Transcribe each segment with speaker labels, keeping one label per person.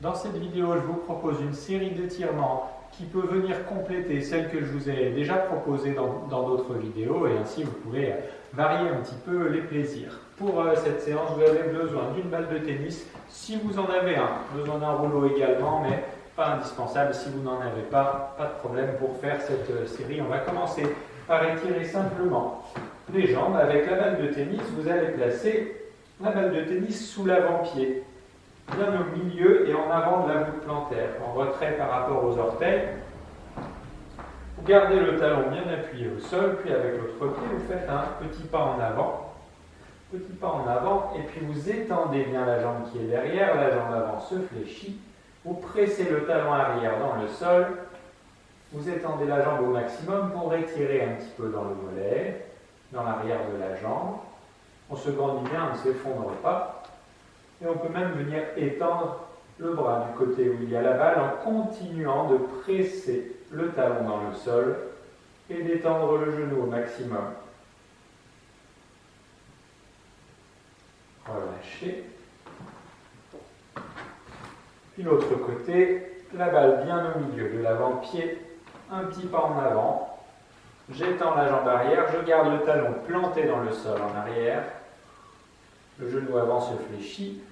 Speaker 1: Dans cette vidéo, je vous propose une série d'étirements qui peut venir compléter celle que je vous ai déjà proposée dans d'autres vidéos et ainsi vous pouvez varier un petit peu les plaisirs. Pour cette séance, vous avez besoin d'une balle de tennis si vous en avez un, besoin d'un rouleau également, mais pas indispensable si vous n'en avez pas, pas de problème pour faire cette série. On va commencer par étirer simplement les jambes. Avec la balle de tennis, vous allez placer la balle de tennis sous l'avant-pied, bien au milieu et en avant de la voûte plantaire, en retrait par rapport aux orteils. Vous gardez le talon bien appuyé au sol, puis avec l'autre pied, vous faites un petit pas en avant. Petit pas en avant, et puis vous étendez bien la jambe qui est derrière, la jambe avant se fléchit. Vous pressez le talon arrière dans le sol. Vous étendez la jambe au maximum pour étirer un petit peu dans le mollet, dans l'arrière de la jambe. On se grandit bien, on ne s'effondre pas. Et on peut même venir étendre le bras du côté où il y a la balle en continuant de presser le talon dans le sol et d'étendre le genou au maximum. Relâchez. Puis l'autre côté, la balle bien au milieu de l'avant-pied, un petit pas en avant. J'étends la jambe arrière, je garde le talon planté dans le sol en arrière. Le genou avant se fléchit.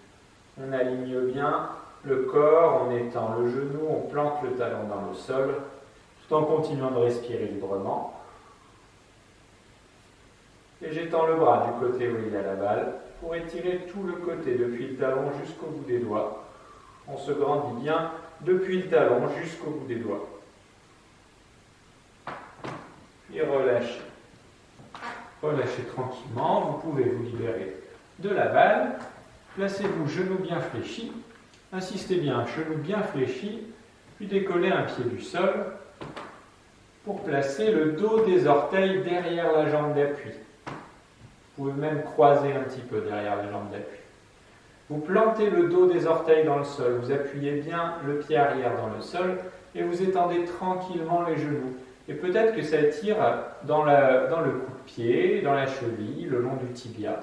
Speaker 1: On aligne bien le corps, on étend le genou, on plante le talon dans le sol, tout en continuant de respirer librement. Et j'étends le bras du côté où il y a la balle pour étirer tout le côté, depuis le talon jusqu'au bout des doigts. On se grandit bien depuis le talon jusqu'au bout des doigts. Puis relâchez. Relâchez tranquillement, vous pouvez vous libérer de la balle. Placez-vous genou bien fléchi, insistez bien, genou bien fléchi, puis décollez un pied du sol pour placer le dos des orteils derrière la jambe d'appui. Vous pouvez même croiser un petit peu derrière la jambe d'appui. Vous plantez le dos des orteils dans le sol, vous appuyez bien le pied arrière dans le sol et vous étendez tranquillement les genoux. Et peut-être que ça tire dans le cou de pied, dans la cheville, le long du tibia.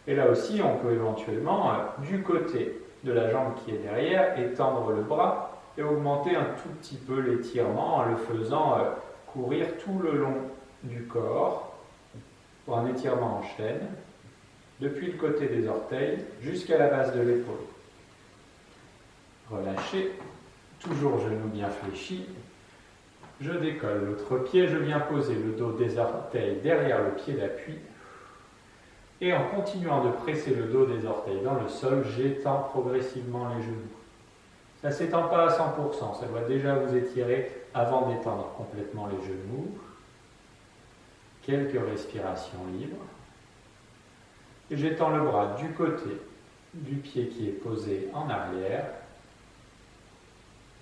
Speaker 1: Et là aussi, on peut éventuellement, du côté de la jambe qui est derrière, étendre le bras et augmenter un tout petit peu l'étirement en le faisant courir tout le long du corps pour un étirement en chaîne, depuis le côté des orteils jusqu'à la base de l'épaule. Relâchez, toujours genou bien fléchi. Je décolle l'autre pied, je viens poser le dos des orteils derrière le pied d'appui. Et en continuant de presser le dos des orteils dans le sol, j'étends progressivement les genoux. Ça ne s'étend pas à 100%, ça doit déjà vous étirer avant d'étendre complètement les genoux. Quelques respirations libres. Et j'étends le bras du côté du pied qui est posé en arrière.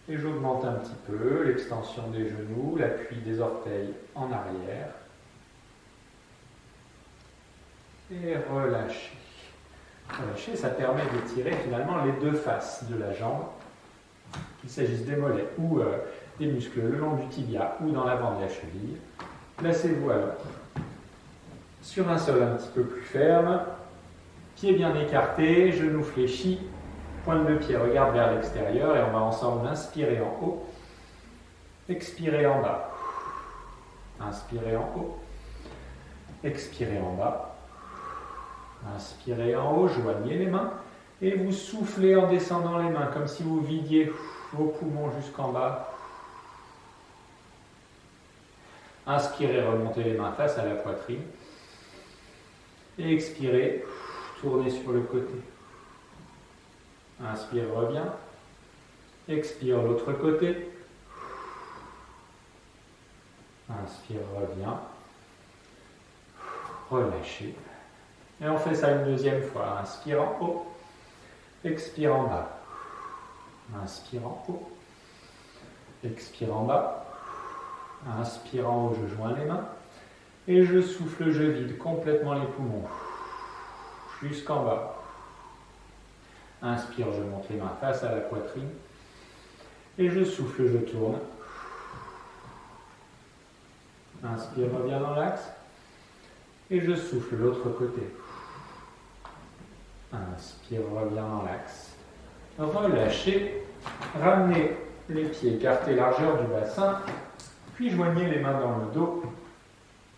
Speaker 1: Et j'augmente un petit peu l'extension des genoux, l'appui des orteils en arrière. Et relâchez. Relâchez, ça permet d'étirer finalement les deux faces de la jambe, qu'il s'agisse des mollets ou des muscles le long du tibia ou dans l'avant de la cheville. Placez-vous alors sur un sol un petit peu plus ferme, pieds bien écartés, genoux fléchis, pointe de pied regarde vers l'extérieur et on va ensemble inspirer en haut, expirer en bas, inspirer en haut, expirer en bas. Inspirez en haut, joignez les mains et vous soufflez en descendant les mains comme si vous vidiez vos poumons jusqu'en bas. Inspirez, remontez les mains face à la poitrine et expirez, tournez sur le côté. Inspire, reviens. Expire, l'autre côté. Inspire, reviens. Relâchez. Et on fait ça une deuxième fois. Inspire en haut, expire en bas. Inspire en haut, expire en bas. Inspire en haut, je joins les mains. Et je souffle, je vide complètement les poumons. Jusqu'en bas. Inspire, je monte les mains face à la poitrine. Et je souffle, je tourne. Inspire, reviens dans l'axe. Et je souffle l'autre côté. Inspire, reviens dans l'axe. relâchez, ramenez les pieds écartés largeur du bassin, puis joignez les mains dans le dos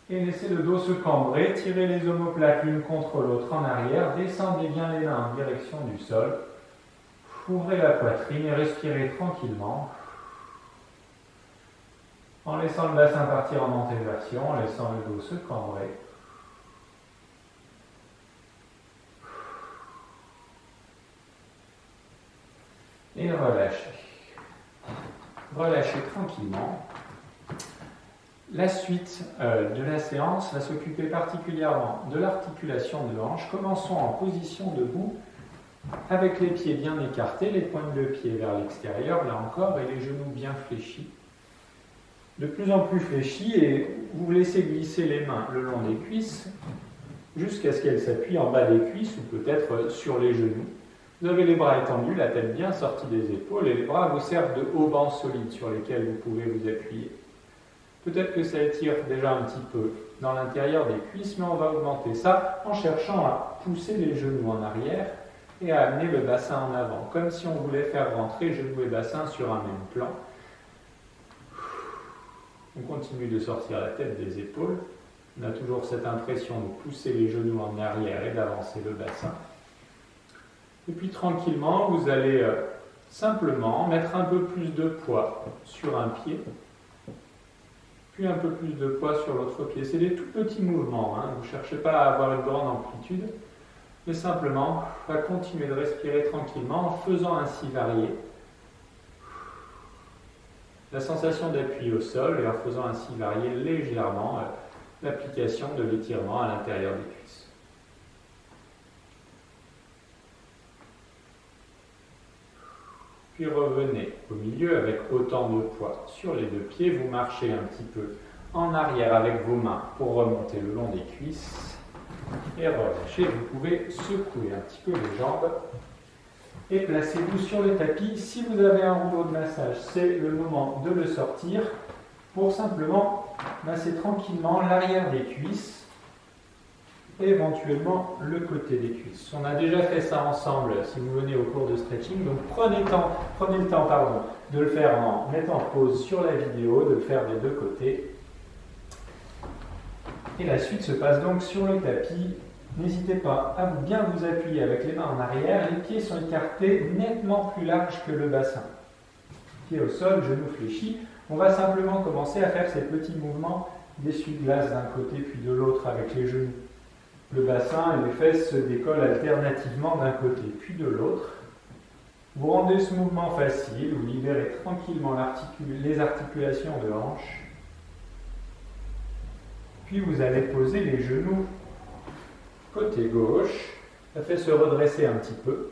Speaker 1: et laissez le dos se cambrer, tirez les omoplates l'une contre l'autre en arrière, descendez bien les mains en direction du sol, ouvrez la poitrine et respirez tranquillement, en laissant le bassin partir en antéversion, en laissant le dos se cambrer. Et relâchez. Relâchez tranquillement. La suite de la séance va s'occuper particulièrement de l'articulation de hanche. Commençons en position debout, avec les pieds bien écartés, les pointes de pied vers l'extérieur, là encore, et les genoux bien fléchis. De plus en plus fléchis, et vous laissez glisser les mains le long des cuisses, jusqu'à ce qu'elles s'appuient en bas des cuisses, ou peut-être sur les genoux. Vous avez les bras étendus, la tête bien sortie des épaules, et les bras vous servent de hauts bancs solides sur lesquels vous pouvez vous appuyer. Peut-être que ça étire déjà un petit peu dans l'intérieur des cuisses, mais on va augmenter ça en cherchant à pousser les genoux en arrière et à amener le bassin en avant, comme si on voulait faire rentrer genoux et bassin sur un même plan. On continue de sortir la tête des épaules. On a toujours cette impression de pousser les genoux en arrière et d'avancer le bassin. Et puis tranquillement, vous allez simplement mettre un peu plus de poids sur un pied, puis un peu plus de poids sur l'autre pied. C'est des tout petits mouvements, hein. Vous ne cherchez pas à avoir une grande amplitude, mais simplement à continuer de respirer tranquillement en faisant ainsi varier la sensation d'appui au sol et en faisant ainsi varier légèrement l'application de l'étirement à l'intérieur des cuisses. Puis revenez au milieu avec autant de poids sur les deux pieds. Vous marchez un petit peu en arrière avec vos mains pour remonter le long des cuisses. Et relâchez. Vous pouvez secouer un petit peu les jambes. Et placez-vous sur le tapis. Si vous avez un rouleau de massage, c'est le moment de le sortir pour simplement masser tranquillement l'arrière des cuisses et éventuellement le côté des cuisses. On a déjà fait ça ensemble si vous venez au cours de stretching, donc prenez le temps de le faire en mettant pause sur la vidéo, de le faire des deux côtés. Et la suite se passe donc sur le tapis. N'hésitez pas à bien vous appuyer avec les mains en arrière, les pieds sont écartés nettement plus larges que le bassin. Pieds au sol, genoux fléchis. On va simplement commencer à faire ces petits mouvements d'essuie-glace d'un côté puis de l'autre avec les genoux. Le bassin et les fesses se décollent alternativement d'un côté puis de l'autre. Vous rendez ce mouvement facile, vous libérez tranquillement les articulations de hanche. Puis vous allez poser les genoux côté gauche. Ça fait se redresser un petit peu.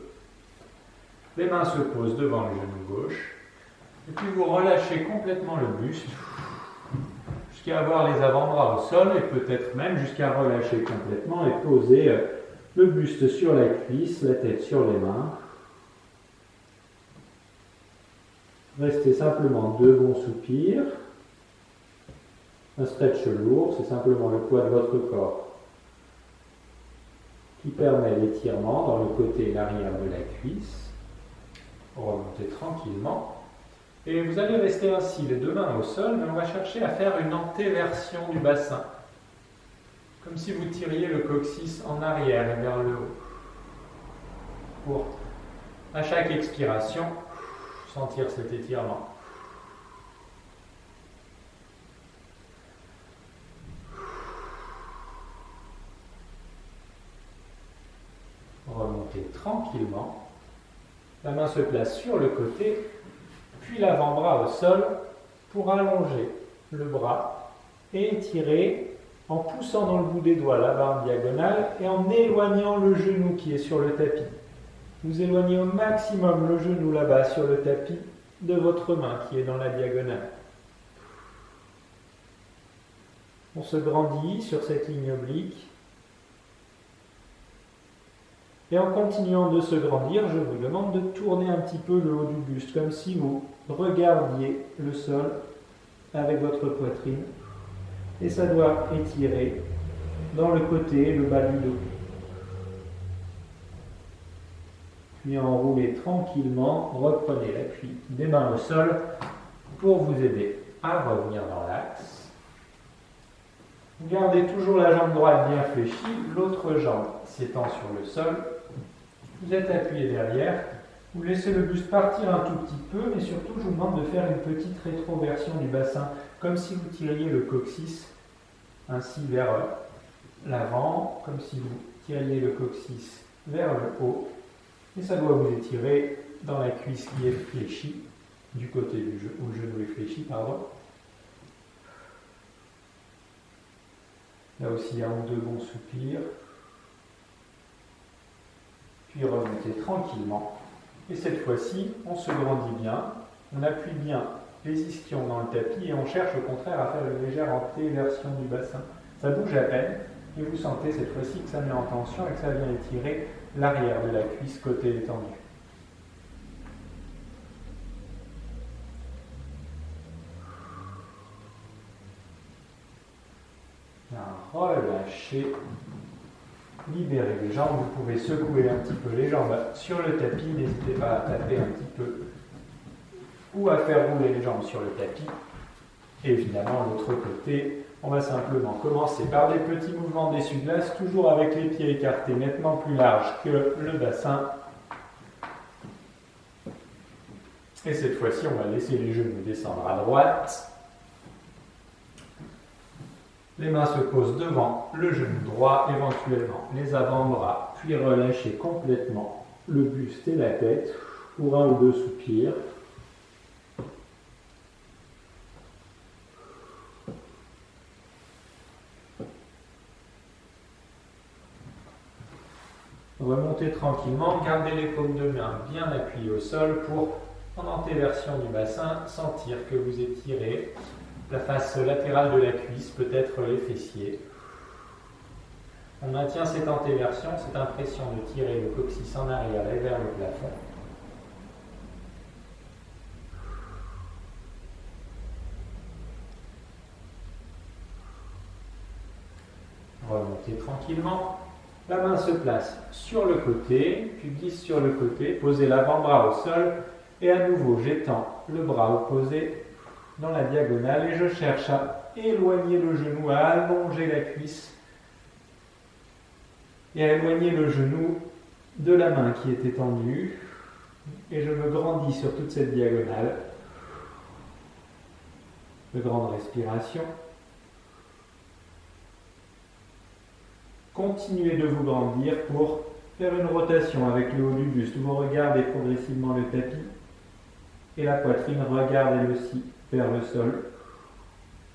Speaker 1: Les mains se posent devant le genou gauche. Et puis vous relâchez complètement le buste jusqu'à avoir les avant-bras au sol et peut-être même jusqu'à relâcher complètement et poser le buste sur la cuisse, la tête sur les mains. Restez simplement deux bons soupirs. Un stretch lourd, c'est simplement le poids de votre corps qui permet l'étirement dans le côté et l'arrière de la cuisse. Remontez tranquillement. Et vous allez rester ainsi, les deux mains au sol, mais on va chercher à faire une antéversion du bassin. Comme si vous tiriez le coccyx en arrière et vers le haut. Pour, à chaque expiration, sentir cet étirement. Remontez tranquillement. La main se place sur le côté, puis l'avant-bras au sol pour allonger le bras et étirer en poussant dans le bout des doigts la barre diagonale et en éloignant le genou qui est sur le tapis. Vous éloignez au maximum le genou là-bas sur le tapis de votre main qui est dans la diagonale. On se grandit sur cette ligne oblique. Et en continuant de se grandir, je vous demande de tourner un petit peu le haut du buste, comme si vous regardiez le sol avec votre poitrine. Et ça doit étirer dans le côté et le bas du dos. puis enroulez tranquillement, reprenez l'appui des mains au sol pour vous aider à revenir dans l'axe. Vous gardez toujours la jambe droite bien fléchie, l'autre jambe s'étend sur le sol. Vous êtes appuyé derrière, vous laissez le buste partir un tout petit peu, mais surtout je vous demande de faire une petite rétroversion du bassin, comme si vous tiriez le coccyx ainsi vers l'avant, comme si vous tiriez le coccyx vers le haut, et ça doit vous étirer dans la cuisse qui est fléchie, du côté où le genou est fléchi, pardon. Là aussi, un ou deux bons soupirs. Puis remontez tranquillement. Et cette fois-ci, on se grandit bien, on appuie bien les ischions dans le tapis et on cherche au contraire à faire une légère antéversion du bassin. Ça bouge à peine et vous sentez cette fois-ci que ça met en tension et que ça vient étirer l'arrière de la cuisse côté étendu. Relâchez, libérez les jambes, vous pouvez secouer un petit peu les jambes sur le tapis, n'hésitez pas à taper un petit peu ou à faire rouler les jambes sur le tapis. Et évidemment, de l'autre côté, on va simplement commencer par des petits mouvements d'essuie-glace, toujours avec les pieds écartés, nettement plus larges que le bassin. Et cette fois-ci, on va laisser les genoux descendre à droite. Les mains se posent devant le genou droit, éventuellement les avant-bras, puis relâchez complètement le buste et la tête pour un ou deux soupirs. Remontez tranquillement, gardez les paumes de main bien appuyées au sol pour, en antéversion du bassin, sentir que vous étirez la face latérale de la cuisse, peut-être les fessiers. On maintient cette antéversion, cette impression de tirer le coccyx en arrière et vers le plafond. Remontez tranquillement. La main se place sur le côté, puis glisse sur le côté. Posez l'avant-bras au sol et à nouveau j'étends le bras opposé dans la diagonale et je cherche à éloigner le genou, à allonger la cuisse et à éloigner le genou de la main qui est étendue et je me grandis sur toute cette diagonale. De grandes respirations. Continuez de vous grandir pour faire une rotation avec le haut du buste. Vous regardez progressivement le tapis et la poitrine, regardez aussi vers le sol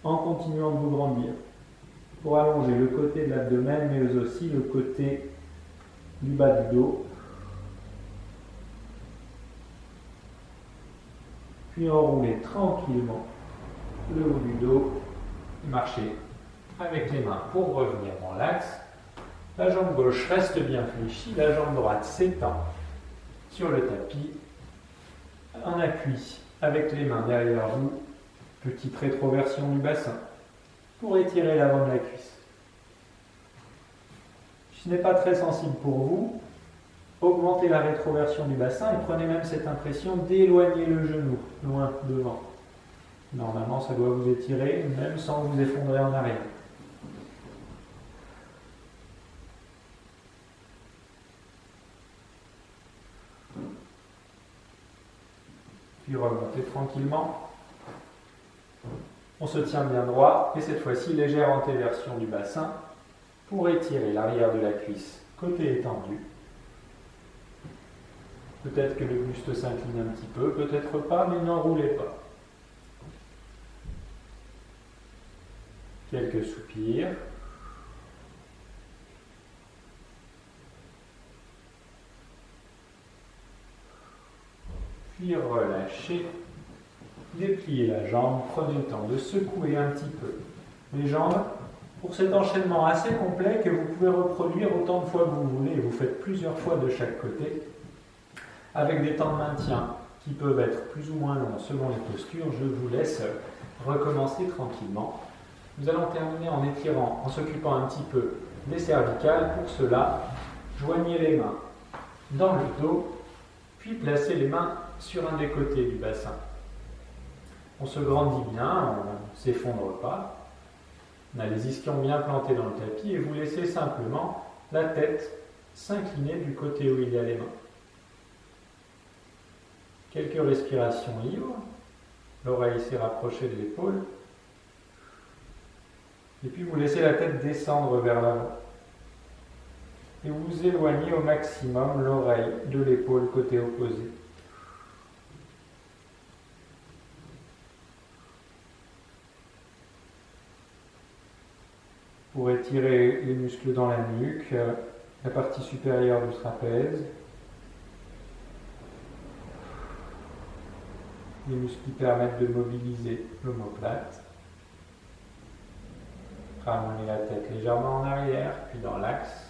Speaker 1: en continuant de vous grandir pour allonger le côté de l'abdomen mais aussi le côté du bas du dos. Puis enroulez tranquillement le haut du dos, marchez avec les mains pour revenir dans l'axe. La jambe gauche reste bien fléchie, la jambe droite s'étend sur le tapis en appui avec les mains derrière vous. Petite rétroversion du bassin pour étirer l'avant de la cuisse. Si ce n'est pas très sensible pour vous, augmentez la rétroversion du bassin et prenez même cette impression d'éloigner le genou loin devant. Normalement, ça doit vous étirer même sans vous effondrer en arrière. Puis remontez tranquillement. On se tient bien droit et cette fois-ci légère antéversion du bassin pour étirer l'arrière de la cuisse côté étendu. Peut-être que le buste s'incline un petit peu, peut-être pas, mais n'enroulez pas. Quelques soupirs. Puis relâchez. Dépliez la jambe, prenez le temps de secouer un petit peu les jambes pour cet enchaînement assez complet que vous pouvez reproduire autant de fois que vous voulez et vous faites plusieurs fois de chaque côté avec des temps de maintien qui peuvent être plus ou moins longs selon les postures. Je vous laisse recommencer tranquillement. Nous allons terminer en étirant, en s'occupant un petit peu des cervicales. Pour cela, joignez les mains dans le dos Puis placez les mains sur un des côtés du bassin. On se grandit bien, on ne s'effondre pas. On a les ischions bien plantés dans le tapis et vous laissez simplement la tête s'incliner du côté où il y a les mains. Quelques respirations libres. L'oreille s'est rapprochée de l'épaule. Et puis vous laissez la tête descendre vers l'avant. Et vous éloignez au maximum l'oreille de l'épaule côté opposé. Pour étirer les muscles dans la nuque, la partie supérieure du trapèze, les muscles qui permettent de mobiliser l'omoplate. Ramenez la tête légèrement en arrière, puis dans l'axe.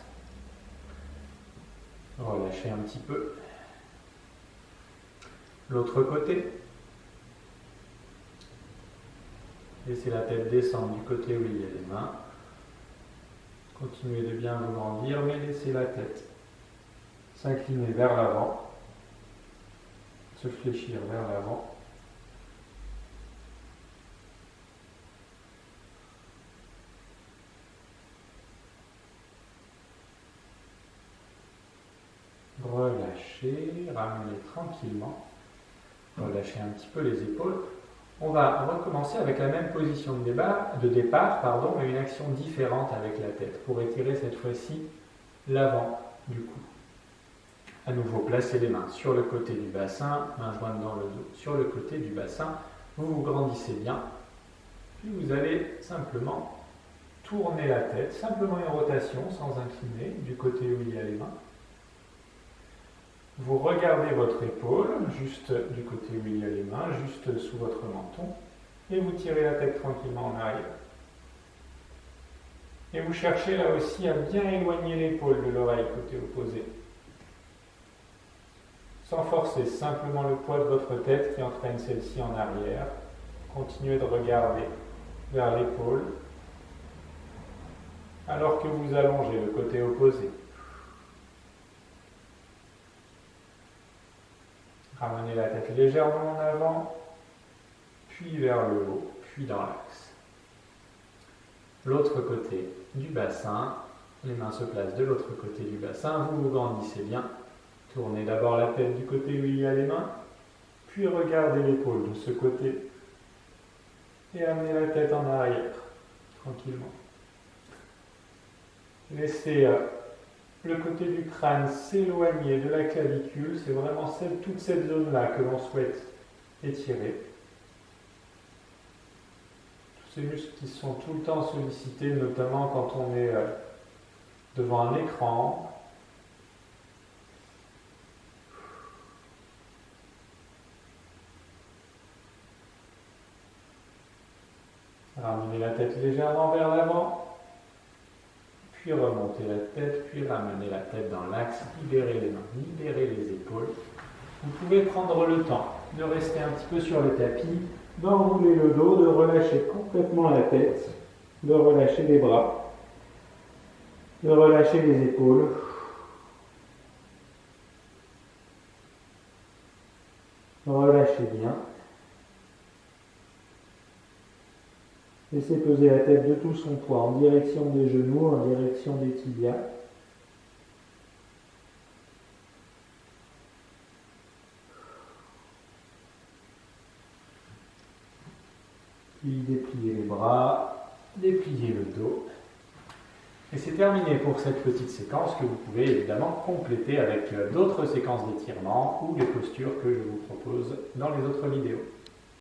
Speaker 1: Relâchez un petit peu. L'autre côté. Laissez la tête descendre du côté où il y a les mains. Continuez de bien vous grandir, mais laissez la tête s'incliner vers l'avant, se fléchir vers l'avant. Relâchez, ramenez tranquillement. Relâchez un petit peu les épaules. On va recommencer avec la même position de départ, mais une action différente avec la tête, pour étirer cette fois-ci l'avant du cou. À nouveau, placez les mains sur le côté du bassin, mains jointes dans le dos, sur le côté du bassin. Vous vous grandissez bien. Puis vous allez simplement tourner la tête, simplement une rotation sans incliner, du côté où il y a les mains. Vous regardez votre épaule, juste du côté où il y a les mains, juste sous votre menton, et vous tirez la tête tranquillement en arrière. Et vous cherchez là aussi à bien éloigner l'épaule de l'oreille côté opposé. Sans forcer, simplement le poids de votre tête qui entraîne celle-ci en arrière. Continuez de regarder vers l'épaule, alors que vous allongez le côté opposé. Ramenez la tête légèrement en avant, puis vers le haut, puis dans l'axe. L'autre côté du bassin, les mains se placent de l'autre côté du bassin, vous vous grandissez bien. Tournez d'abord la tête du côté où il y a les mains, puis regardez l'épaule de ce côté et amenez la tête en arrière, tranquillement. Laissez le côté du crâne s'éloigner de la clavicule, c'est vraiment toute cette zone-là que l'on souhaite étirer. Tous ces muscles qui sont tout le temps sollicités, notamment quand on est devant un écran. Ramenez la tête légèrement vers l'avant. Puis remontez la tête, puis ramenez la tête dans l'axe, libérez les mains, libérez les épaules. Vous pouvez prendre le temps de rester un petit peu sur le tapis, d'enrouler le dos, de relâcher complètement la tête, de relâcher les bras, de relâcher les épaules. Relâchez bien. Laissez peser la tête de tout son poids en direction des genoux, en direction des tibias. Puis dépliez les bras, dépliez le dos. Et c'est terminé pour cette petite séquence que vous pouvez évidemment compléter avec d'autres séquences d'étirement ou les postures que je vous propose dans les autres vidéos.